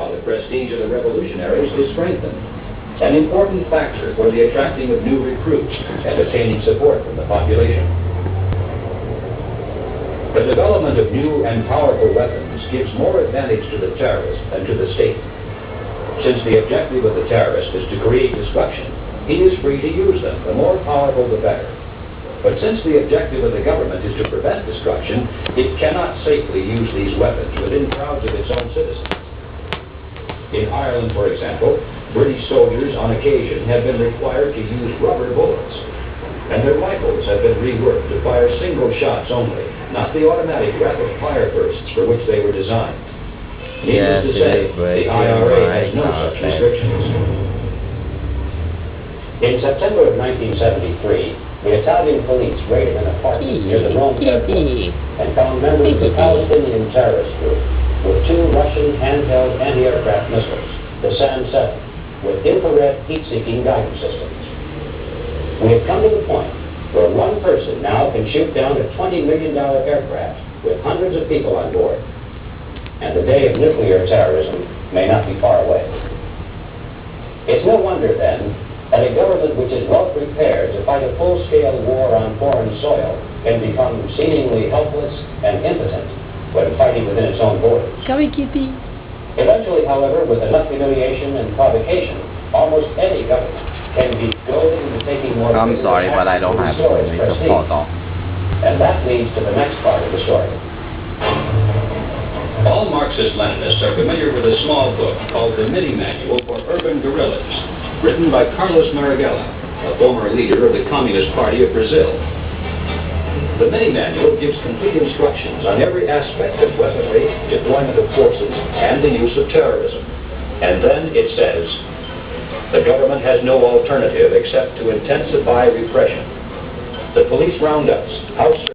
while the prestige of the revolutionaries is strengthened, an important factor for the attracting of new recruits and attaining support from the population. The development of new and powerful weapons gives more advantage to the terrorist than to the state. Since the objective of the terrorist is to create destruction, he is free to use them. The more powerful, the better. But since the objective of the government is to prevent destruction, it cannot safely use these weapons within crowds of its own citizens. In Ireland, for example, British soldiers on occasion have been required to use rubber bullets, and their rifles have been reworked to fire single shots only, not the automatic rapid-fire bursts for which they were designed. Needless to say, the IRA has no such restrictions. In September of 1973, the Italian police raided an apartment near the Rome airport and found members of the Palestinian terrorist group with 2 Russian handheld anti-aircraft missiles, the SAM-7, with infrared heat-seeking guidance systems. We have come to the point where one person now can shoot down a $20 million aircraft with hundreds of people on board. And the day of nuclear terrorism may not be far away. It's no wonder, then, that a government which is well prepared to fight a full-scale war on foreign soil can become seemingly helpless and impotent when fighting within its own borders. Come here, kitty. Eventually, however, with enough humiliation and provocation, almost any government can be goaded into taking more... I'm sorry, but I don't have to support. And that leads to the next part of the story. All Marxist-Leninists are familiar with a small book called the Mini Manual for Urban Guerrillas, written by Carlos Marighella, a former leader of the Communist Party of Brazil. The Mini Manual gives complete instructions on every aspect of weaponry, deployment of forces, and the use of terrorism. And then it says, the government has no alternative except to intensify repression. The police roundups, house